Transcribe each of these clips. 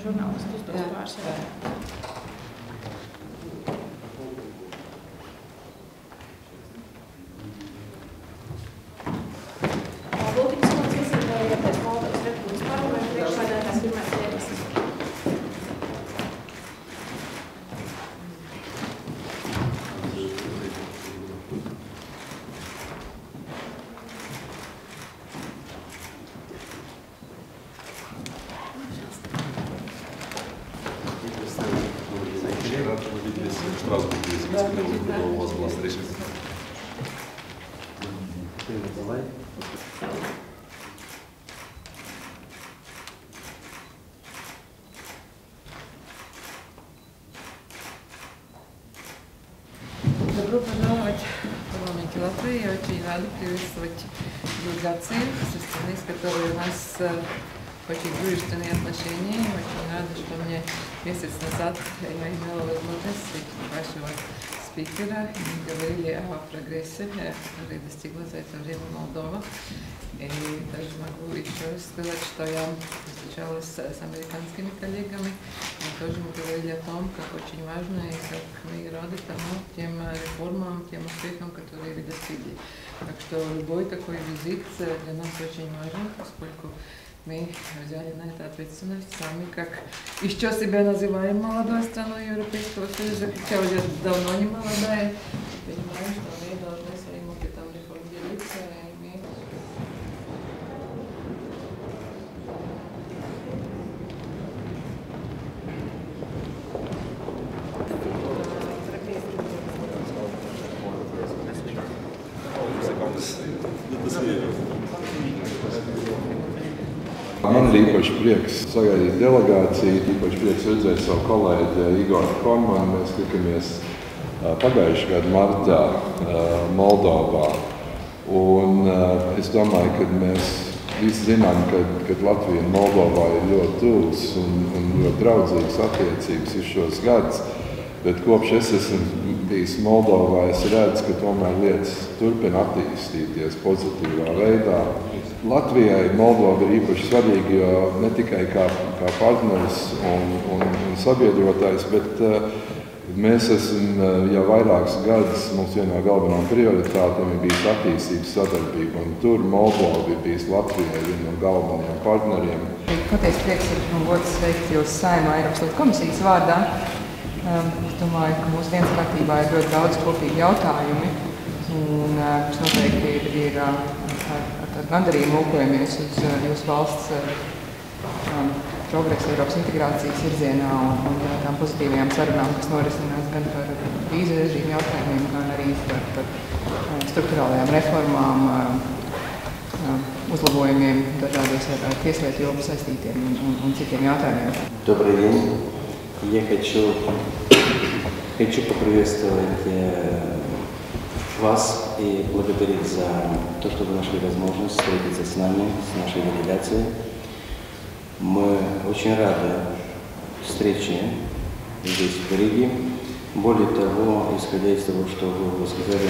žurnālisti uzdos pāris jautājumus. Добро пожаловать в парламент Латвии. Я очень рада приветствовать делегации со страны, с которой у нас очень дружественные отношения. Очень рада, что мне месяц назад я имела возможность встретить вашего спикера. И мы говорили о прогрессе, который достигла за это время Молдова. И даже могу еще сказать, что я встречалась с американскими коллегами. Мы тоже говорили о том, как очень важно и как мы рады тому, тем реформам, тем успехам, которые вы достигли. Так что любой такой визит для нас очень важен, поскольку мы взяли на это ответственность сами, как еще себя называем молодой страной Европейского Союза, хотя уже давно не молодая. Понимаем, что мы должны своим опытом реформ делиться. Man ir īpaši prieks sagaidīt delegāciju, īpaši prieks redzēt savu kolēģi Igoru Kormanu. Mēs tikamies pagājušajā gada martā Moldovā. Un es domāju, ka mēs visi zinām, ka Latvija un Moldovā ir ļoti tuvas un ļoti draudzīgas attiecības visus šos gadus. Bet kopš es esmu bijis Moldovā, es redzu, ka tomēr lietas turpina attīstīties pozitīvā veidā. Latvijai Moldova ir īpaši svarīga, jo ne tikai kā partneris un sabiedrotājs, bet mēs esam jau vairākus gadus, mums vienā galvenām prioritātēm ir bijis attīstības sadarbība, un tur Moldova ir bijis Latvijai viena no galvenajiem partneriem. Patiesi prieks ir un gods sveikt jūs Saeimā Eiropas Lietu komisijas vārdā. Es domāju, ka mūsu dienas kārtībā ir ļoti daudz kopīgi jautājumi, un es noteikti ir ar gandarījumu lūkojamies uz jūsu valsts progresu Eiropas integrācijas virzienā un tām pozitīvajām sarunām, kas norisinās gan par vīzu režīmu jautājumiem, gan arī par strukturālajām reformām, uzlabojumiem dažādos ar tieslietu jomu saistītiem un citiem jautājumiem. Добрый день. Я хочу поприветствовать вас и благодарить за то, что вы нашли возможность встретиться с нами, с нашей делегацией. Мы очень рады встрече здесь, в Риге. Более того, исходя из того, что вы сказали,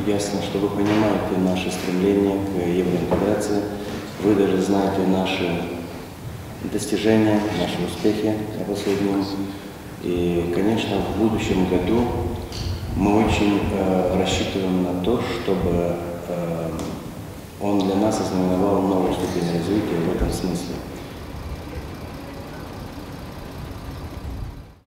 ясно, что вы понимаете наше стремление к евроинтеграции, вы даже знаете наши достижения, наши успехи последние. И, конечно, в будущем году мы очень рассчитываем на то, чтобы он для нас ознаменовал новую ступень развития в этом смысле.